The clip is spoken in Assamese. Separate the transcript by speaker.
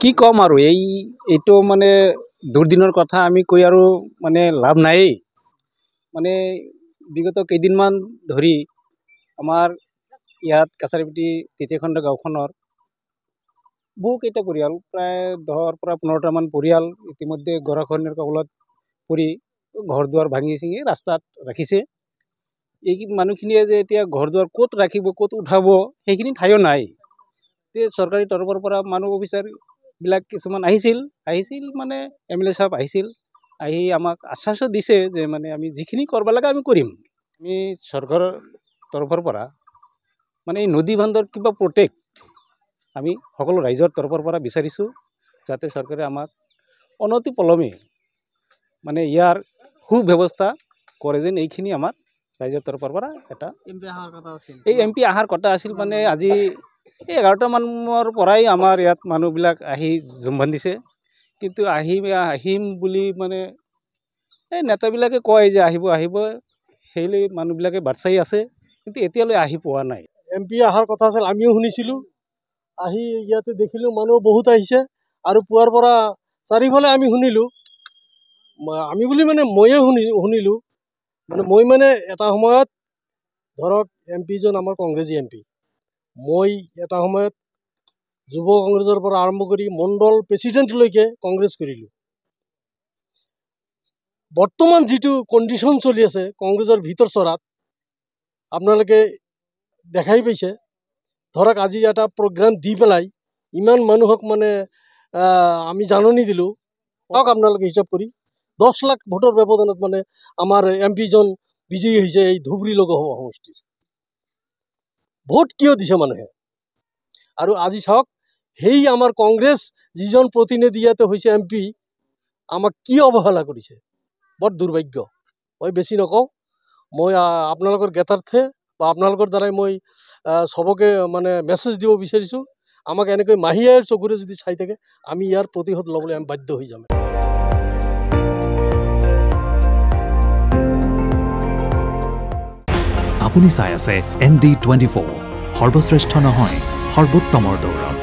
Speaker 1: কি কম আৰু এইটো মানে দুৰ্দিনৰ কথা আমি কৈ আৰু মানে লাভ নাই। মানে বিগত কেইদিনমান ধৰি আমাৰ ইয়াত কাছাৰীপিটি তৃতীয়খণ্ড গাঁওখনৰ বহুকেইটা পৰিয়াল প্ৰায় 10ৰ পৰা 15টামান পৰিয়াল ইতিমধ্যে গৰাখহনীয়াৰ কবলত পৰি ঘৰ দুৱাৰ ভাঙি চিঙি ৰাস্তাত ৰাখিছে। এই মানুহখিনিয়ে যে এতিয়া ঘৰ দুৱাৰ ক'ত ৰাখিব, ক'ত উঠাব, সেইখিনি ঠাইও নাই। চৰকাৰী তৰফৰ পৰা মানুহ অফিচাৰবিলাক কিছুমান আহিছিল মানে MLA সাহেব আহিছিল, আহি আমাক আশ্বাসো দিছে যে মানে আমি যিখিনি কৰিব লাগে আমি কৰিম। আমি চৰকাৰৰ তৰফৰ পৰা মানে এই নদী বান্ধৰ কিবা প্ৰটেক্ট আমি সকলো ৰাইজৰ তৰফৰ পৰা বিচাৰিছোঁ, যাতে চৰকাৰে আমাক অনতি পলমে মানে ইয়াৰ সুব্যৱস্থা কৰে যেন এইখিনি আমাৰ ৰাইজৰ তৰফৰ পৰা এটা MP অহাৰ কথা আছিল। মানে আজি 11টা মানৰ পৰাই আমাৰ ইয়াত মানুহবিলাক আহি জুম বান্ধিছে, কিন্তু আহিম বুলি মানে এই নেতাবিলাকে কয় যে আহিব সেইলৈ মানুহবিলাকে বাট চাই আছে, কিন্তু এতিয়ালৈ আহি পোৱা নাই।
Speaker 2: MP অহাৰ কথা আছিল, আমিও শুনিছিলোঁ। আহি ইয়াতে দেখিলোঁ মানুহ বহুত আহিছে, আৰু পুৱাৰ পৰা চাৰিওফালে আমি শুনিলোঁ, আমি বুলি মানে ময়ে শুনিলোঁ। মানে মই মানে এটা সময়ত ধৰক MP জন আমাৰ কংগ্ৰেছী MP, মই এটা সময়ত যুৱ কংগ্ৰেছৰ পৰা আৰম্ভ কৰি মণ্ডল প্ৰেচিডেণ্টলৈকে কংগ্ৰেছ কৰিলোঁ। বৰ্তমান যিটো কণ্ডিশ্যন চলি আছে কংগ্ৰেছৰ ভিতৰ চৰাত আপোনালোকে দেখাই পাইছে। ধৰক আজি এটা প্ৰগ্ৰাম দি পেলাই ইমান মানুহক মানে আমি জাননী দিলোঁ, হওক আপোনালোকে হিচাপ কৰি 10 লাখ ভোটৰ ব্যৱধানত মানে আমাৰ MP জন বিজয়ী হৈছে এই ধুবুৰী লোকসভা সমষ্টিৰ। ভোট কিয় দিছে মানুহে? আৰু আজি চাওক, সেই আমাৰ কংগ্ৰেছ যিজন প্ৰতিনিধি ইয়াতে হৈছে MP, আমাক কি অৱহেলা কৰিছে, বৰ দুৰ্ভাগ্য। মই বেছি নকওঁ, মই আপোনালোকৰ জ্ঞাতাৰ্থে বা আপোনালোকৰ দ্বাৰাই মই সবকে মানে মেছেজ দিব বিচাৰিছোঁ, আমাক এনেকৈ মাহীয়াৰ চকুৰে যদি চাই থাকে আমি ইয়াৰ প্ৰতিশোধ ল'বলৈ আমি বাধ্য হৈ যাম।
Speaker 3: আপুনি চাই আছে ND24, সৰ্বশ্ৰেষ্ঠ নহয় সৰ্বোত্তমৰ দৌৰ।